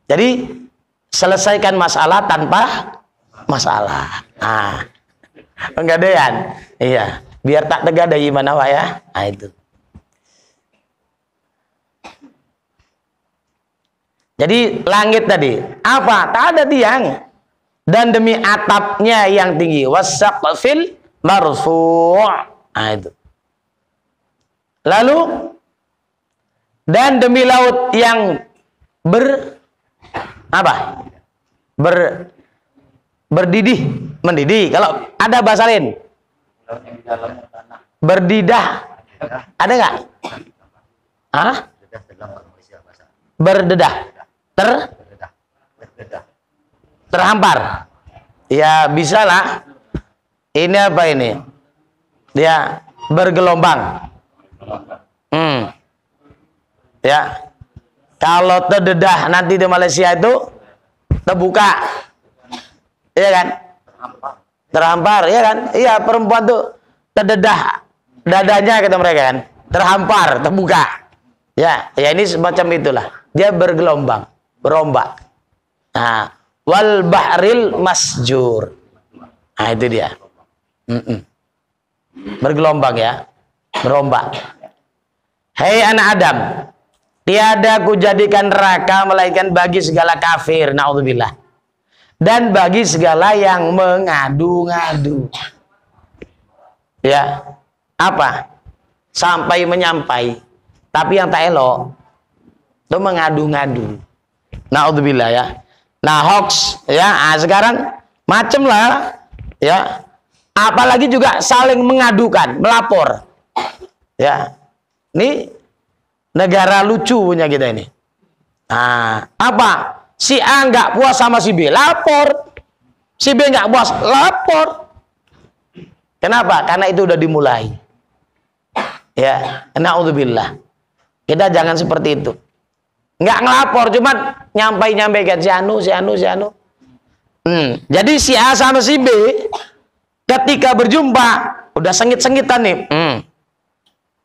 Jadi selesaikan masalah tanpa masalah. Penggadaian. Iya, biar tak tegadai mana Pak ya. Nah itu. Jadi langit tadi apa? Tak ada tiang. Dan demi atapnya yang tinggi, wasaqfil marfu'. Nah itu. Lalu dan demi laut yang mendidih. Kalau ada bahasa lain, berdidah, ada nggak? Berdedah, terhampar. Ya bisa lah. Ini apa ini? Dia bergelombang. Ya. Kalau terdedah nanti di Malaysia itu terbuka. Iya kan? Terhampar, iya kan? Iya, perempuan tuh terdedah dadanya kata mereka kan. Terhampar, terbuka. Ya, ini semacam itulah. Dia bergelombang, berombak. Nah, wal bahril masjur. Nah, itu dia. Bergelombang ya, berombak. Hei anak Adam, tiada kujadikan neraka melainkan bagi segala kafir, naudzubillah, dan bagi segala yang mengadu-ngadu. Ya, apa? Sampai menyampai, tapi yang tak elok itu mengadu-ngadu. Naudzubillah ya. Nah hoax ya, sekarang macem lah ya. Apalagi juga saling mengadukan, melapor. Ya. Ini negara lucu punya kita ini. Nah, apa? Si A nggak puas sama si B, lapor. Si B nggak puas, lapor. Kenapa? Karena itu udah dimulai. Ya, naudzubillah. Kita jangan seperti itu. Nggak ngelapor, cuman nyampai-nyampaikan si anu. Jadi si A sama si B ketika berjumpa udah sengit-sengitan nih.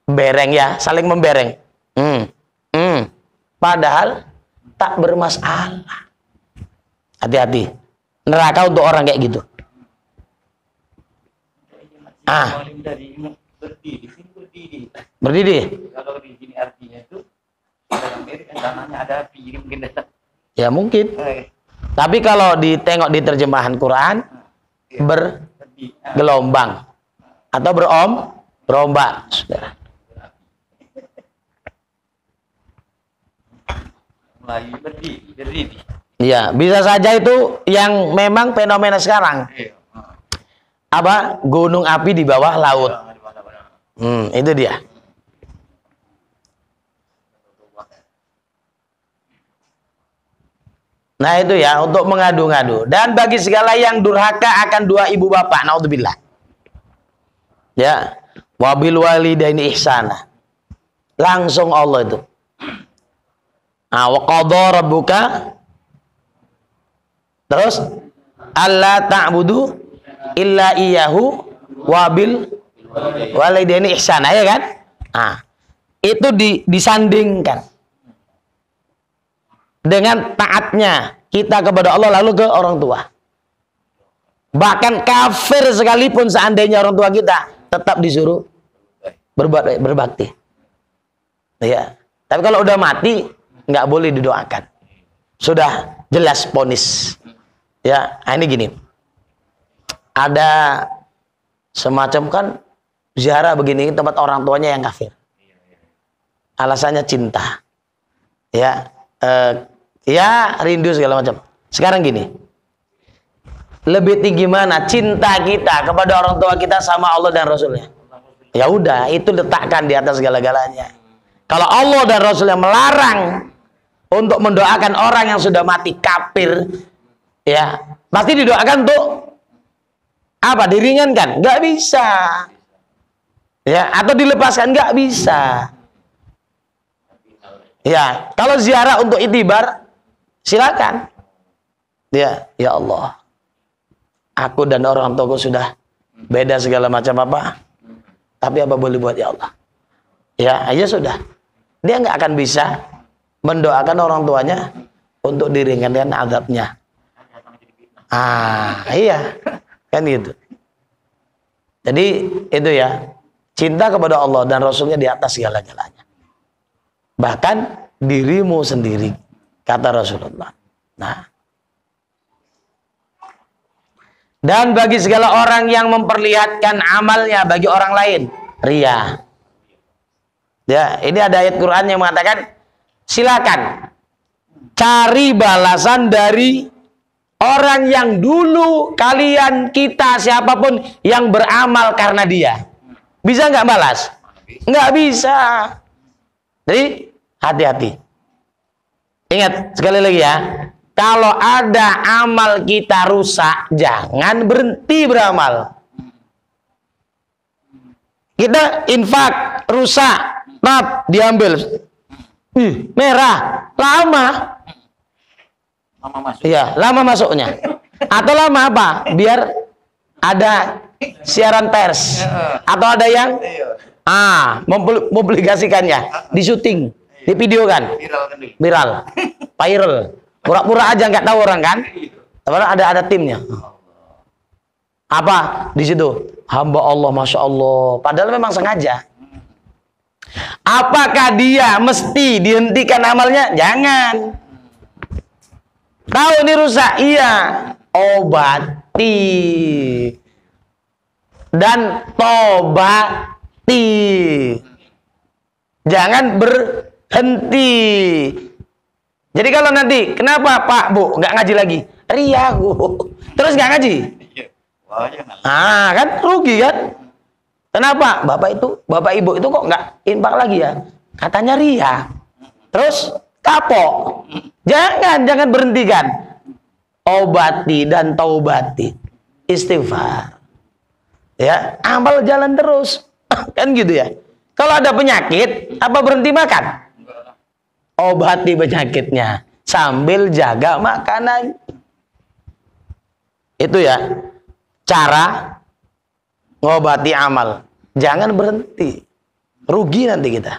Bereng ya, saling membereng. Padahal tak bermasalah. Hati-hati. Neraka untuk orang kayak gitu. Berdiri. Kalau di sini artinya itu dalam diri kan tanahnya ada api mungkin. Ya mungkin. Tapi kalau ditengok di terjemahan Quran bergelombang atau berombak, saudara. Mulai berdiri. Iya, bisa saja itu yang memang fenomena sekarang. Apa? Gunung api di bawah laut. Itu dia. Nah itu ya, untuk mengadu-ngadu. Dan bagi segala yang durhaka akan dua ibu bapak, naudzubillah. Ya, wabil walidaini ihsana. Langsung Allah itu. Wa qadha rabbuka, terus alla ta'budu illa iyyahu wabil walidaini ihsana, ya kan? Itu disandingkan dengan taatnya kita kepada Allah lalu ke orang tua. Bahkan kafir sekalipun seandainya orang tua kita tetap disuruh berbakti. Ya. Tapi kalau udah mati nggak boleh didoakan. Sudah jelas vonis. Ya, ini gini. Ada semacam kan ziarah begini tempat orang tuanya yang kafir. Alasannya cinta. Ya, ya rindu segala macam. Sekarang gini. Lebih tinggi mana cinta kita kepada orang tua kita sama Allah dan Rasulnya? Ya udah, itu letakkan di atas segala-galanya. Kalau Allah dan Rasul yang melarang untuk mendoakan orang yang sudah mati kafir, ya pasti didoakan untuk apa? Diringankan? Nggak bisa. Ya, atau dilepaskan? Nggak bisa. Ya, kalau ziarah untuk itibar, silakan. Ya, ya Allah, aku dan orang tuaku sudah beda segala macam apa, tapi apa boleh buat ya Allah? Ya, aja sudah. Dia nggak akan bisa mendoakan orang tuanya untuk diringankan azabnya. Iya, kan gitu. Jadi itu ya, cinta kepada Allah dan Rasulnya di atas segala-galanya. Bahkan dirimu sendiri, kata Rasulullah. Nah, dan bagi segala orang yang memperlihatkan amalnya bagi orang lain, ria. Ya, ini ada ayat Quran yang mengatakan, silakan cari balasan dari orang yang dulu kalian, kita, siapapun yang beramal karena dia. Bisa nggak balas? Nggak bisa. Jadi hati-hati. Ingat sekali lagi ya, kalau ada amal kita rusak, jangan berhenti beramal. Kita infak rusak, diambil, merah, lama. Lama masuk. Iya, lama masuknya. Atau lama apa? Biar ada siaran pers. Atau ada yang mempublikasikannya, di syuting, di video kan, viral, viral. Pura-pura aja nggak tahu orang kan? Padahal ada timnya. Apa di situ? Hamba Allah, masya Allah. Padahal memang sengaja. Apakah dia mesti dihentikan amalnya? Jangan. Tahu ini rusak? Iya. Obati dan tobati. Jangan berhenti. Jadi kalau nanti, kenapa Pak Bu nggak ngaji lagi? Ria Bu. Terus nggak ngaji? Kan rugi kan? Kenapa? Bapak Ibu itu kok nggak infak lagi ya? Katanya ria. Terus kapok. Jangan berhentikan. Obati dan taubati. Istighfar. Ya, amal jalan terus. Kan gitu ya. Kalau ada penyakit, apa berhenti makan? Obati penyakitnya sambil jaga makanan. Itu ya cara ngobati amal. Jangan berhenti. Rugi nanti kita.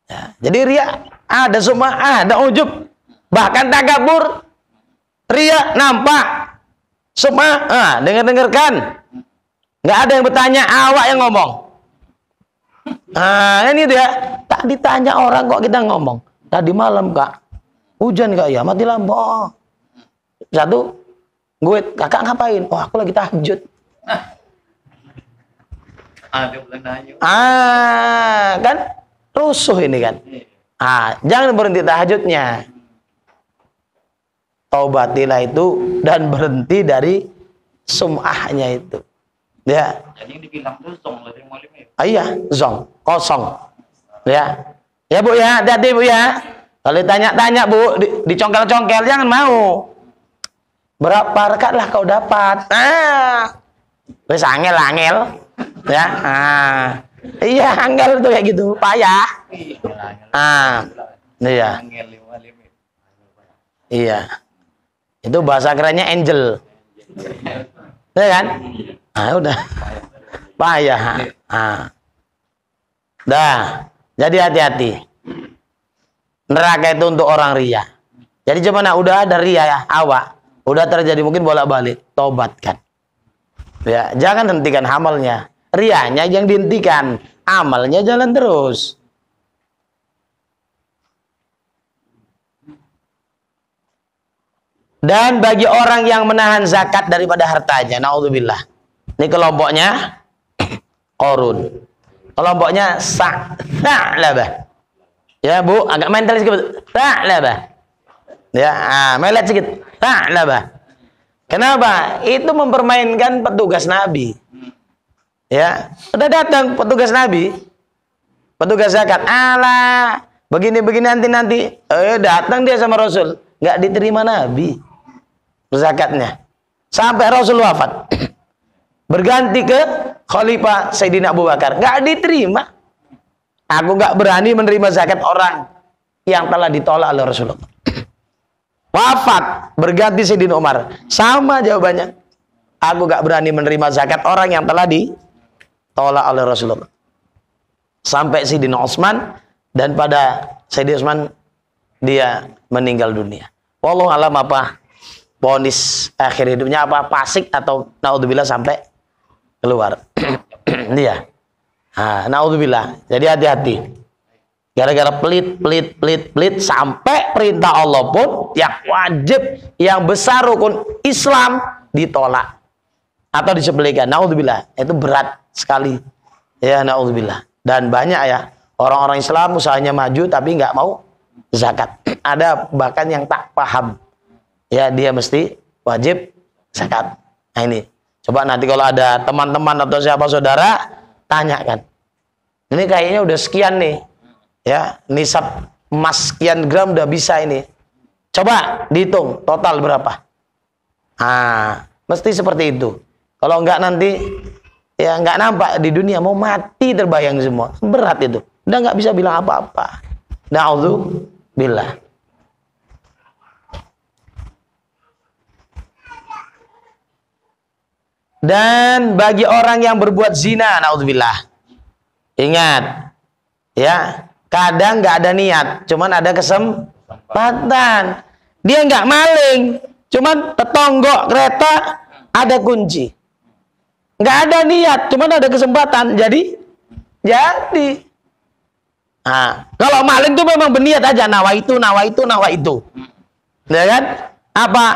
Ya, jadi ria ada, semua ada, ujub, bahkan takabur, ria nampak, semua dengarkan. Nggak ada yang bertanya, awak yang ngomong. Ini dia. Tak ditanya orang kok kita ngomong. Tadi malam Kak, hujan Kak ya, mati lampu. Satu, gue, kakak ngapain? Oh aku lagi tahajud. Kan rusuh ini kan. Jangan berhenti tahajudnya. Taubatilah itu dan berhenti dari sum'ahnya itu. Ya. Jadi yang dibilang tuh zong lebih malim ya. Iya, zong, kosong. Ya. Ya Bu ya, hati-hati Bu ya. Kalau ditanya-tanya Bu, dicongkel-congkel, jangan mau. Berapa rakaat lah kau dapat? Wes angel. Ya. Iya, angel tuh kayak gitu, payah. Iya. Iya. Itu bahasa kerennya angel. Ya kan? Udah. Payah. Dah. Jadi hati-hati. Neraka itu untuk orang ria. Jadi gimana? Udah ada ria ya, awak. Udah terjadi mungkin bolak-balik. Tobatkan. Ya, jangan hentikan amalnya. Rianya yang dihentikan. Amalnya jalan terus. Dan bagi orang yang menahan zakat daripada hartanya, naudzubillah. Ini kelompoknya Qarun. Kelompoknya Sa'labah. Ya Bu, agak mental sedikit. Sa'labah. Ya, melet sedikit. Sa'labah. Kenapa? Itu mempermainkan petugas Nabi. Ya, udah datang petugas Nabi, petugas zakat. Begini nanti. Datang dia sama Rasul, nggak diterima Nabi zakatnya sampai Rasul wafat. Berganti ke Khalifah Sayyidina Abu Bakar, nggak diterima. Aku nggak berani menerima zakat orang yang telah ditolak oleh Rasulullah. Wafat, berganti Sayyidina Umar, sama jawabannya. Aku nggak berani menerima zakat orang yang telah ditolak oleh Rasulullah. Sampai Sayyidina Utsman, dan pada Sayyidina Utsman dia meninggal dunia. wallahu alam apa vonis akhir hidupnya, apa fasik atau naudzubillah sampai keluar. Iya. Nah, naudzubillah. Jadi hati-hati. Gara-gara pelit sampai perintah Allah pun yang wajib, yang besar rukun Islam ditolak atau disembelihkan. Naudzubillah. Itu berat sekali. Ya, naudzubillah. Dan banyak ya orang-orang Islam usahanya maju tapi nggak mau zakat. Ada bahkan yang tak paham. Ya, dia mesti wajib zakat. Nah ini. Coba nanti kalau ada teman-teman atau siapa saudara tanyakan. Ini kayaknya udah sekian nih. Ya, nisab emas sekian gram udah bisa ini. Coba dihitung total berapa. Ah, mesti seperti itu. Kalau enggak nanti ya enggak nampak di dunia, mau mati terbayang semua. Berat itu. Udah enggak bisa bilang apa-apa. Na'udzubillah. Dan bagi orang yang berbuat zina, na'udzubillah. Ingat, ya, kadang nggak ada niat, cuman ada kesempatan. Dia nggak maling, cuman tetonggok kereta ada kunci. Nggak ada niat, cuman ada kesempatan. Jadi. Nah, kalau maling tuh memang berniat aja, nawa itu. Ya kan? Apa?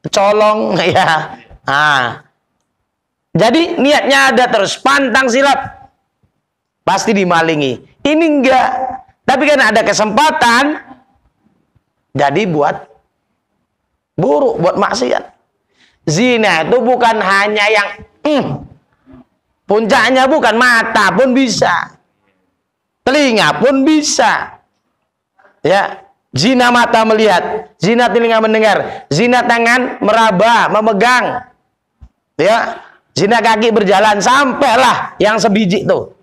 Colong ya. Nah. Jadi niatnya ada terus, pantang silat. Pasti dimalingi. Ini enggak. Tapi kan ada kesempatan. Jadi buat buruk, buat maksiat. Zina itu bukan hanya yang puncaknya bukan mata pun bisa. Telinga pun bisa. Ya, zina mata melihat, zina telinga mendengar, zina tangan meraba, memegang. Ya, zina kaki berjalan, sampailah yang sebiji tuh.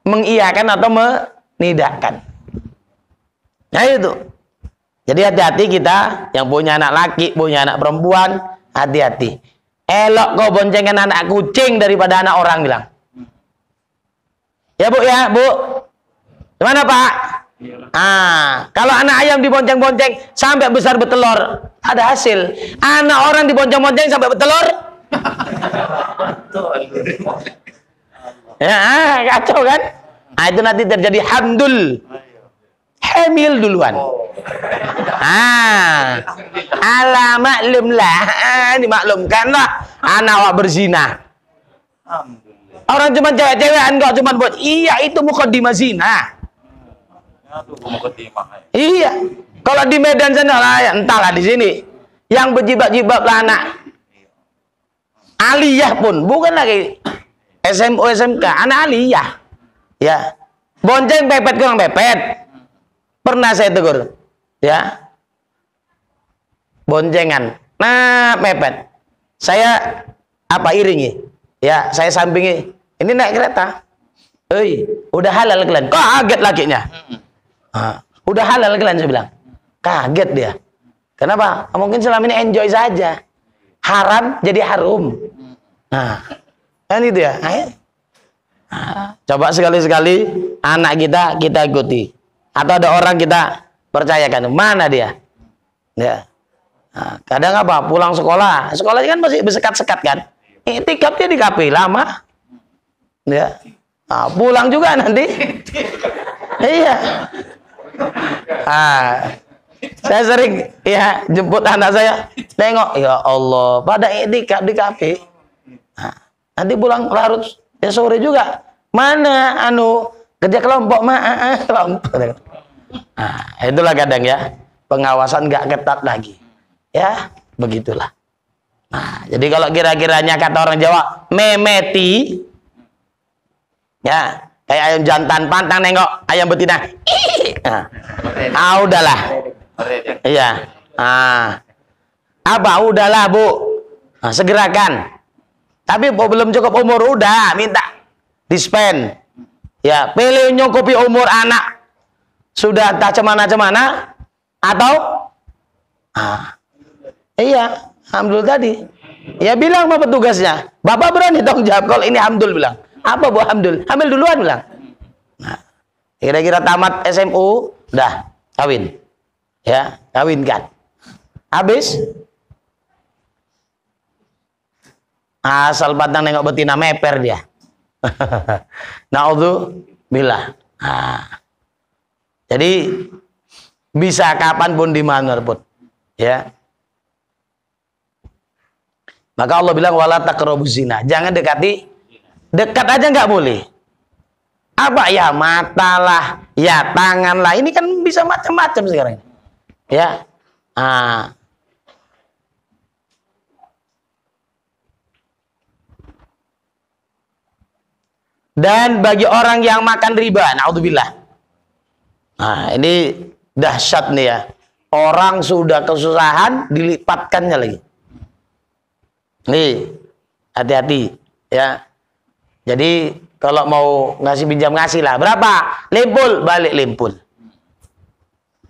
Mengiyakan atau menidakkan. Nah itu. Jadi hati-hati kita yang punya anak laki, punya anak perempuan, hati-hati. Elok kau boncengan anak kucing daripada anak orang, bilang. Ya Bu, ya Bu. Gimana Pak? Kalau anak ayam dibonceng-bonceng sampai besar bertelur, ada hasil. Anak orang dibonceng-bonceng sampai bertelur. Ya, kacau kan? Nah, itu nanti terjadi hamdul. Hamil duluan. Ala maklum lah. Dimaklumkanlah anak awak berzina. Orang cuma cewek-cewekan kok cuma buat iya itu mukaddimah zina. Iya. Kalau di Medan sana lah, ya, entahlah di sini yang berjibab-jibab lah anak aliyah pun bukan lagi SMU SMK, anak aliyah. Ya. Bonceng pepet kurang pepet. Pernah saya tegur. Ya. Boncengan. Nah, pepet. Saya iringi. Ya, saya sampingi. Ini naik kereta. Udah halal kalian. Kaget lakinya. Udah halal kalian, saya bilang. Kaget dia. Kenapa? Mungkin selama ini enjoy saja. Haram jadi harum. Nah, kan itu ya. Coba sekali-sekali anak kita ikuti. Atau ada orang kita percayakan. Mana dia? Ya. Nah, kadang apa? Pulang sekolah. Sekolahnya kan masih bersekat-sekat kan? Itikafnya di kafe lama. Ya. Nah, pulang juga nanti. Iya. Saya sering ya jemput anak saya, tengok ya Allah pada itikaf di kafe. Nah, nanti pulang larut ya sore juga. Mana kerja kelompok kelompok. Nah, itulah kadang ya pengawasan nggak ketat lagi. Ya begitulah. Nah, jadi kalau kira-kiranya kata orang Jawa memeti, ya kayak ayam jantan pantang nengok ayam betina. Udahlah. Iya. Udahlah Bu. Segerakan. Tapi belum cukup umur udah minta dispen. Ya, pilih nyukupi umur anak sudah entah cemana-cemana atau iya, hamdul tadi. Ya bilang sama petugasnya, Bapak berani tanggung jawab kalau ini hamdul, bilang. Apa Bu hamdul? Hamil duluan, bilang. Nah, kira-kira tamat SMU, dah kawin. Ya, kawinkan. Habis asal patang nengok betina meper dia. Naudzubillah. Nah, jadi bisa kapanpun dimanapun, ya. Maka Allah bilang wala taqrabuz zina. Jangan dekati, dekat aja nggak boleh. Apa ya, mata lah, ya tangan lah. Ini kan bisa macam-macam sekarang. Ya. Ah. Dan bagi orang yang makan riba, naudzubillah. Nah, ini dahsyat nih ya. Orang sudah kesusahan dilipatkannya lagi. Nih, hati-hati ya. Jadi kalau mau ngasih pinjam ngasih lah. Berapa? Limpul, balik limpul.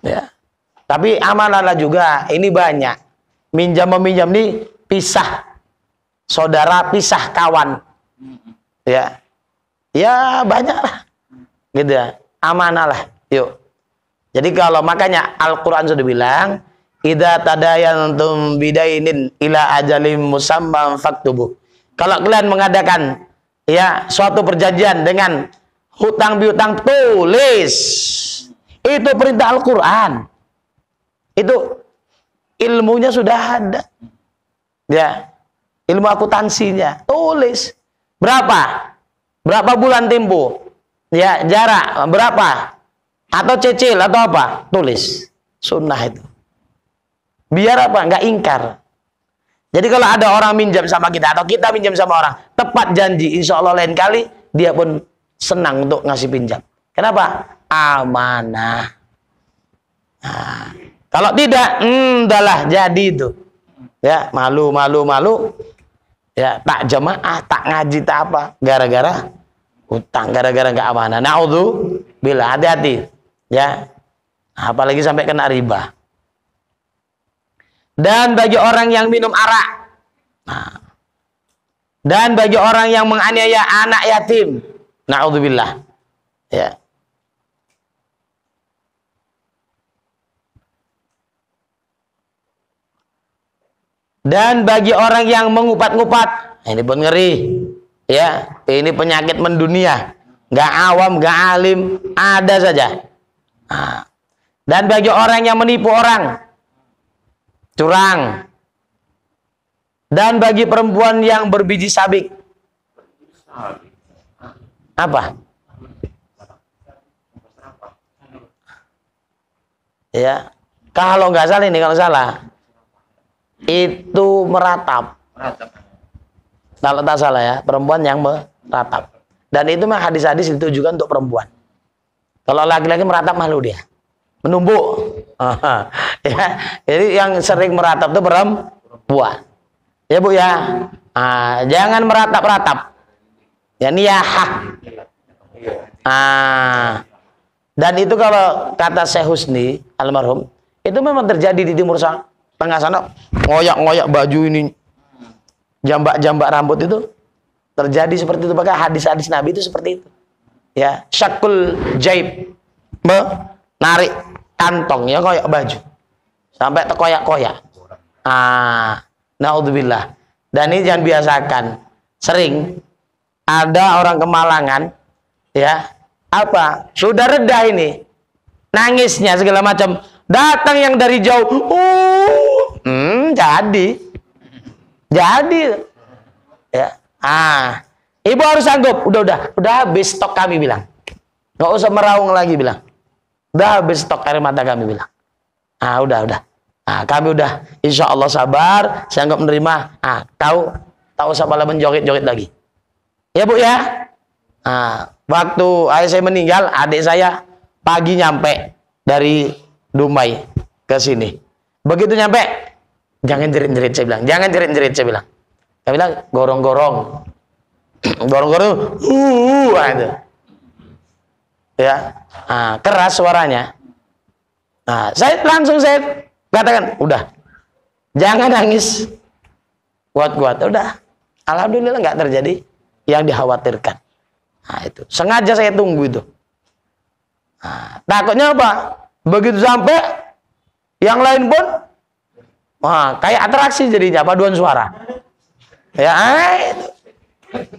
Ya. Tapi amanahlah juga. Ini banyak. Minjam meminjam nih pisah. Saudara pisah kawan. Ya. Ya banyak lah. Gitu ya. Amanah lah. Yuk. Jadi kalau makanya Al-Quran sudah bilang, idza tadayantum bidainin ila ajalim musamman faktubuh. Kalau kalian mengadakan ya suatu perjanjian dengan hutang piutang, tulis. Itu perintah Al-Quran. Itu ilmunya sudah ada. Ya. Ilmu akuntansinya, tulis. Berapa? Berapa bulan tempo? Ya, jarak berapa? Atau cicil atau apa? Tulis. Sunnah itu. Biar apa? Nggak ingkar. Jadi kalau ada orang minjam sama kita atau kita minjam sama orang, tepat janji, insya Allah lain kali dia pun senang untuk ngasih pinjam. Kenapa? Amanah. Nah, kalau tidak, udahlah jadi itu. Ya, malu. Ya, tak jamaah, tak ngaji, tak apa. Gara-gara utang, gara-gara nggak amanah. Naudzubillah, hati-hati. Ya, apalagi sampai kena riba. Dan bagi orang yang minum arak, nah, dan bagi orang yang menganiaya anak yatim, naudzubillah, ya. Dan bagi orang yang mengupat-ngupat, ini pun ngeri, ya. Ini penyakit mendunia, nggak awam, nggak alim, ada saja. Nah. Dan bagi orang yang menipu orang, curang. Dan bagi perempuan yang berbiji sabik. Apa? Ya. Kalau nggak salah ini, kalau salah itu meratap. Kalau tak salah ya, perempuan yang meratap. Dan itu mah hadis-hadis ditujukan untuk perempuan. Kalau laki-laki meratap malu dia. Menumbuk. Ya, jadi yang sering meratap itu perempuan. Ya Bu ya. Jangan meratap-ratap. Ya niyahah. Dan itu kalau kata Syekh Husni almarhum, itu memang terjadi di Timur Tengah sana, ngoyak-ngoyak baju ini, jambak-jambak rambut itu terjadi seperti itu. Maka hadis-hadis Nabi itu seperti itu. Ya, syakul jaib, menarik kantong ya, koyak baju sampai terkoyak-koyak. Naudzubillah. Dan ini jangan biasakan. Sering ada orang kemalangan, ya, apa? Sudah reda ini, nangisnya segala macam. Datang yang dari jauh, jadi, ya. Ibu harus sanggup. Udah habis stok kami bilang. Nggak usah meraung lagi bilang. Udah habis stok air mata kami bilang. Udah. Kami udah, insya Allah sabar, sanggup menerima. Tahu sabarlah menjoget-joget lagi. Ya Bu ya. Waktu ayah saya meninggal, adik saya pagi nyampe dari Dumai ke sini. Begitu nyampe, jangan jerit-jerit saya bilang. Jangan jerit-jerit saya bilang. Saya bilang gorong-gorong. Gorong-gorong. Gitu. Ya. Keras suaranya. Saya langsung katakan, udah. Jangan nangis. Kuat-kuat. Udah. Alhamdulillah nggak terjadi yang dikhawatirkan. Itu. Sengaja saya tunggu itu. Takutnya apa? Begitu sampai Yang lain pun kayak atraksi jadinya, paduan suara. Ya, itu.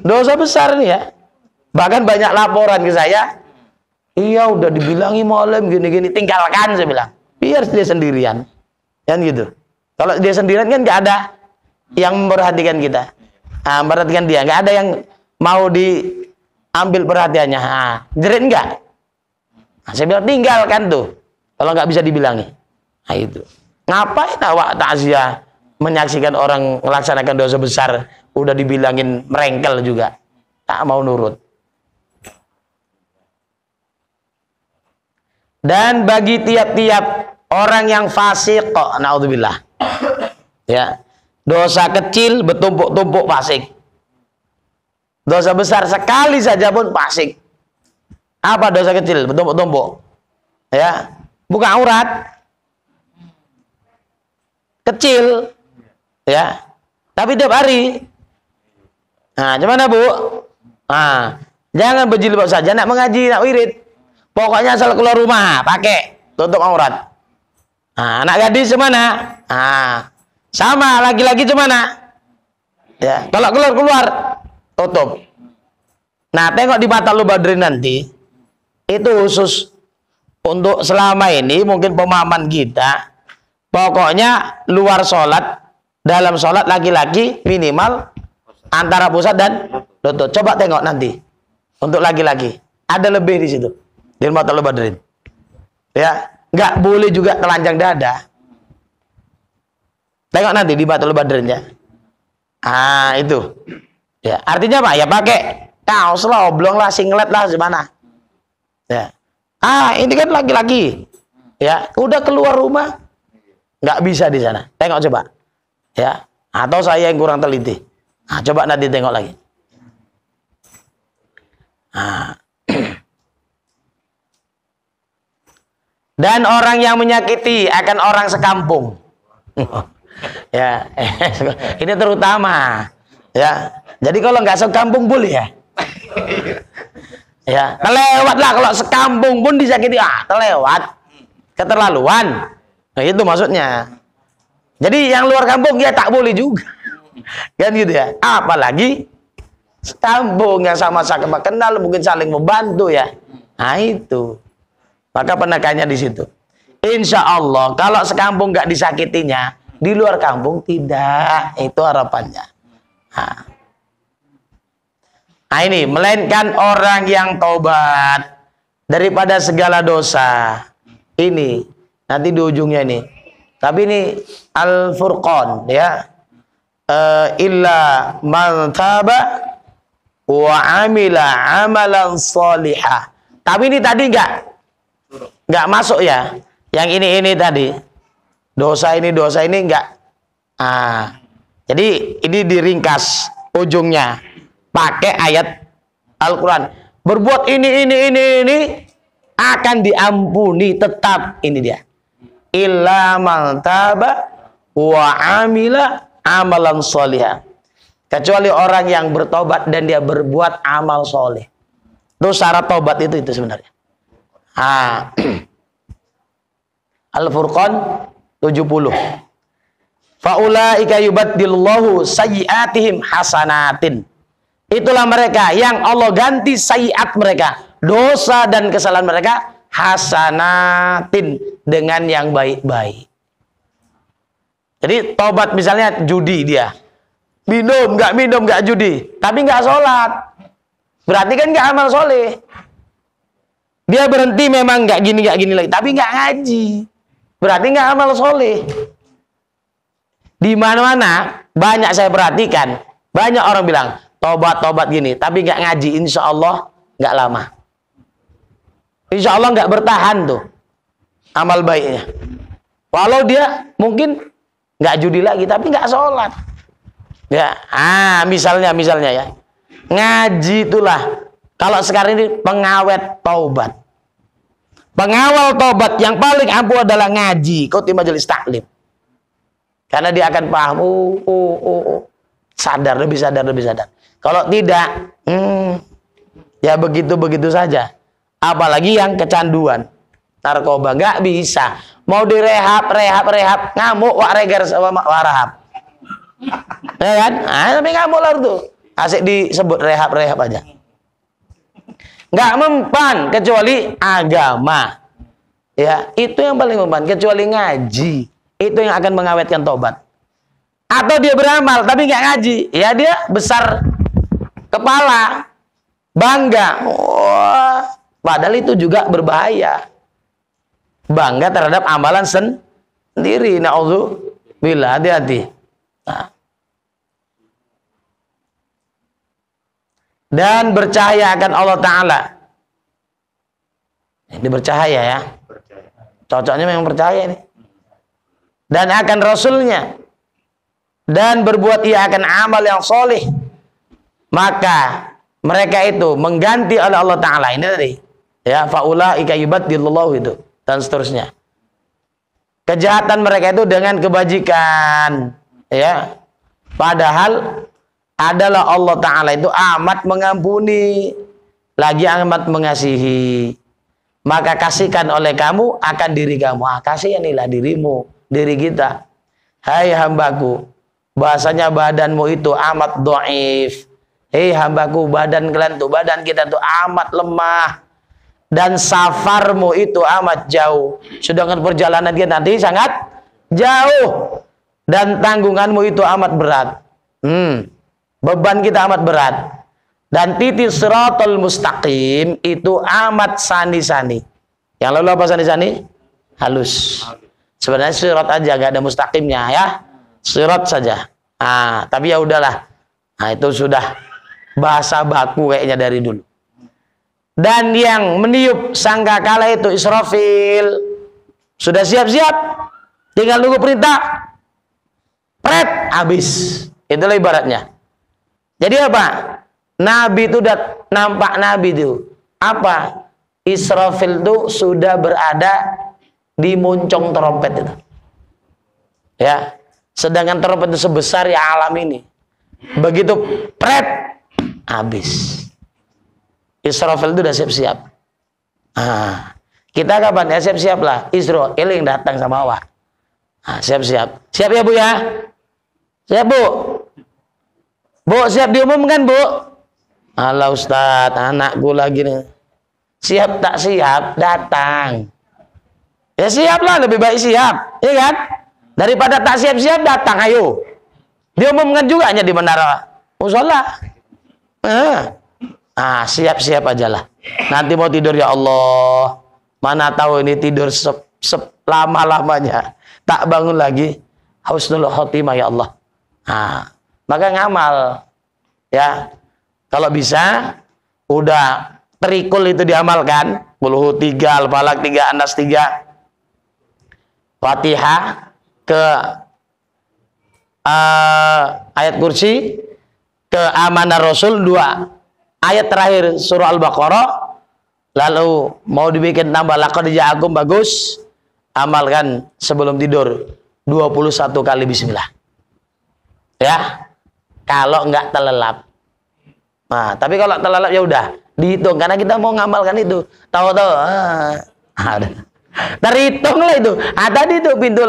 Dosa besar nih ya. Bahkan banyak laporan ke saya. Iya, udah dibilangi malam gini-gini, tinggalkan saya bilang. Biar dia sendirian. Kan gitu. Kalau dia sendirian kan nggak ada yang memperhatikan kita. Memperhatikan dia, nggak ada yang mau diambil perhatiannya. Jerit nggak? Saya bilang tinggalkan tuh. Kalau nggak bisa dibilangi. Nah itu. Ngapain awak takziah menyaksikan orang melaksanakan dosa besar, udah dibilangin merengkel juga, tak mau nurut. Dan bagi tiap-tiap orang yang fasik kok, naudzubillah, ya, dosa kecil bertumpuk-tumpuk fasik, dosa besar sekali saja pun fasik. Apa dosa kecil bertumpuk-tumpuk? Ya, bukan aurat, kecil, ya, tapi tiap hari. Nah, gimana Bu? Jangan berjilbab saja, nak mengaji, nak wirid. Pokoknya asal keluar rumah, pakai tutup aurat. Anak gadis gimana? Sama, laki-laki gimana? Ya, kalau keluar tutup. Nah, tengok di Fathul Badrin nanti, itu khusus untuk selama ini mungkin pemahaman kita. Pokoknya luar sholat, dalam sholat laki-laki minimal antara pusat dan lutut. Coba tengok nanti untuk laki-laki ada lebih di situ. Di Fathul Badrin, ya, nggak boleh juga telanjang dada. Tengok nanti di Fathul Badrin ya. Itu, ya, artinya apa? Ya pakai kaos lah, oblong lah, singlet lah, gimana? Ya, ini kan laki-laki, ya, udah keluar rumah, nggak bisa di sana. Tengok coba, ya, atau saya yang kurang teliti. Coba nanti tengok lagi. Dan orang yang menyakiti akan orang sekampung. Ya, ini terutama. Ya, jadi kalau nggak sekampung boleh ya. Ya, terlewat lah kalau sekampung pun disakiti. Terlewat, keterlaluan. Nah, itu maksudnya. Jadi yang luar kampung ya tak boleh juga. Kan gitu ya. Apalagi sekampung yang sama-sama kenal, mungkin saling membantu ya. Nah itu. Maka penekannya di situ. Insya Allah kalau sekampung nggak disakitinya, di luar kampung tidak. Itu harapannya. Nah ini, melainkan orang yang taubat daripada segala dosa. Ini nanti di ujungnya ini. Tapi ini Al-Furqan ya. Illa man taba wa amila amalan salihah. Tapi ini tadi nggak masuk ya. Yang ini tadi dosa ini nggak. Jadi ini diringkas ujungnya pakai ayat Al-Quran. Berbuat ini akan diampuni tetap. Ini dia. Illa man taba wa amila amalan salihah. Kecuali orang yang bertobat dan dia berbuat amal soleh. Itu syarat tobat itu sebenarnya. Al-Furqan 70. Faulaika yubaddilullahu sayyi'atihim hasanatin. Itulah mereka yang Allah ganti sayyi'at mereka, dosa dan kesalahan mereka, hasanatin, dengan yang baik-baik. Jadi tobat misalnya judi dia. Minum, nggak judi, tapi nggak sholat. Berarti kan nggak amal soleh. Dia berhenti memang nggak gini lagi, tapi nggak ngaji. Berarti nggak amal soleh. Di mana-mana banyak saya perhatikan, banyak orang bilang tobat gini, tapi nggak ngaji, insya Allah nggak lama. Insya Allah nggak bertahan tuh amal baiknya. Walau dia mungkin nggak judi lagi, tapi nggak sholat. Ya, misalnya ya, ngaji itulah kalau sekarang ini pengawet taubat. Pengawal taubat yang paling ampuh adalah ngaji, ikut di majelis taklim. Karena dia akan paham, lebih sadar. Kalau tidak, ya begitu saja. Apalagi yang kecanduan narkoba, nggak bisa. mau direhab, rehab, ngamuk wak reger sama warahab. Ya kan? Tapi ngamuk lah tuh. Asik disebut rehab aja. Nggak mempan kecuali agama. Ya, itu yang paling mempan, kecuali ngaji. Itu yang akan mengawetkan tobat. Atau dia beramal tapi nggak ngaji, ya dia besar kepala, bangga. Wah, padahal itu juga berbahaya. Bangga terhadap amalan sendiri. Na'udzubillah, hati-hati. Nah. Dan bercahaya akan Allah Ta'ala. Ini bercahaya ya. Cocoknya memang percaya ini. Dan akan Rasulnya. Dan berbuat ia akan amal yang soleh. Maka mereka itu mengganti oleh Allah Ta'ala. Ini tadi. Ya, fa'ulaika yubaddilullahu itu. Dan seterusnya. Kejahatan mereka itu dengan kebajikan. Ya. Padahal adalah Allah Ta'ala itu amat mengampuni. Lagi amat mengasihi. Maka kasihkan oleh kamu akan diri kamu. Kasihanilah dirimu. Diri kita. Hai hambaku. Bahasanya badanmu itu amat dhaif. Hei hambaku, badan kalian tuh, badan kita tuh amat lemah. Dan safarmu itu amat jauh. Sedangkan perjalanan kita nanti sangat jauh. Dan tanggunganmu itu amat berat. Beban kita amat berat. Dan titik siratal mustaqim itu amat sani-sani. Yang lalu apa sani-sani? Halus. Sebenarnya sirat aja, gak ada mustaqimnya ya. Sirat saja. Tapi ya udahlah. Itu sudah bahasa baku kayaknya dari dulu. Dan yang meniup sangkakala itu Israfil. Sudah siap-siap. Tinggal nunggu perintah. Pret, habis. Itulah ibaratnya. Jadi apa? Nabi itu udah nampak Nabi itu. Apa? Israfil itu sudah berada di muncung trompet itu. Ya. Sedangkan trompet itu sebesar ya alam ini. Begitu pret, habis. Israfil itu udah siap-siap. Kita kapan ya siap-siap lah. Israfil yang datang sama awak. Siap-siap. Siap ya Bu ya? Siap Bu? Bu siap diumumkan Bu? Alah Ustadz, anakku lagi nih. Siap tak siap, datang. Ya siap lah, lebih baik siap. Iya kan? Daripada tak siap-siap, datang, ayo. Diumumkan juga hanya di menara musola. Siap-siap aja lah. Nanti mau tidur ya Allah. Mana tahu ini tidur lama-lamanya. Tak bangun lagi. Husnul khotimah ya Allah. Maka ngamal. Ya. Kalau bisa, udah terikul itu diamalkan. Qul 3, Al-Falaq 3, An-Nas 3. Fatihah ke ayat kursi, ke amanah Rasul 2 ayat terakhir surah Al-Baqarah, lalu mau dibikin tambah laqad ja'akum bagus, amalkan sebelum tidur 21 kali bismillah ya, kalau enggak terlelap. Tapi kalau terlelap ya udah dihitung, karena kita mau ngamalkan itu, tahu-tahu terhitung lah itu. Tadi itu pintu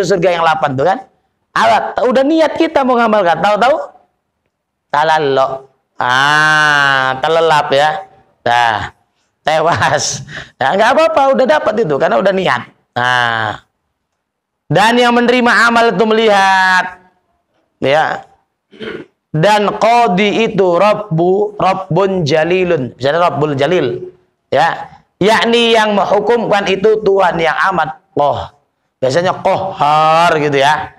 surga yang 8 tuh kan. Udah niat kita mau ngamalkan, tahu-tahu talallo. Terlelap ya. Nah, tewas. Nah, nggak apa-apa, udah dapat itu karena udah niat. Dan yang menerima amal itu melihat ya. Dan qadi itu Rabbun Jalilun. Misalnya Rabbul Jalil. Ya. Yakni yang menghukumkan itu Tuhan yang amat biasanya qahar gitu ya.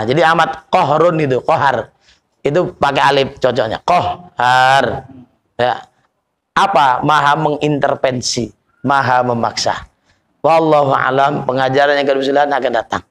Jadi amat qahrun itu, qahar. Itu pakai alif cocoknya. Qahar. Ya. Apa? Maha mengintervensi, maha memaksa. Wallahu alam, pengajaran yang kedua akan datang.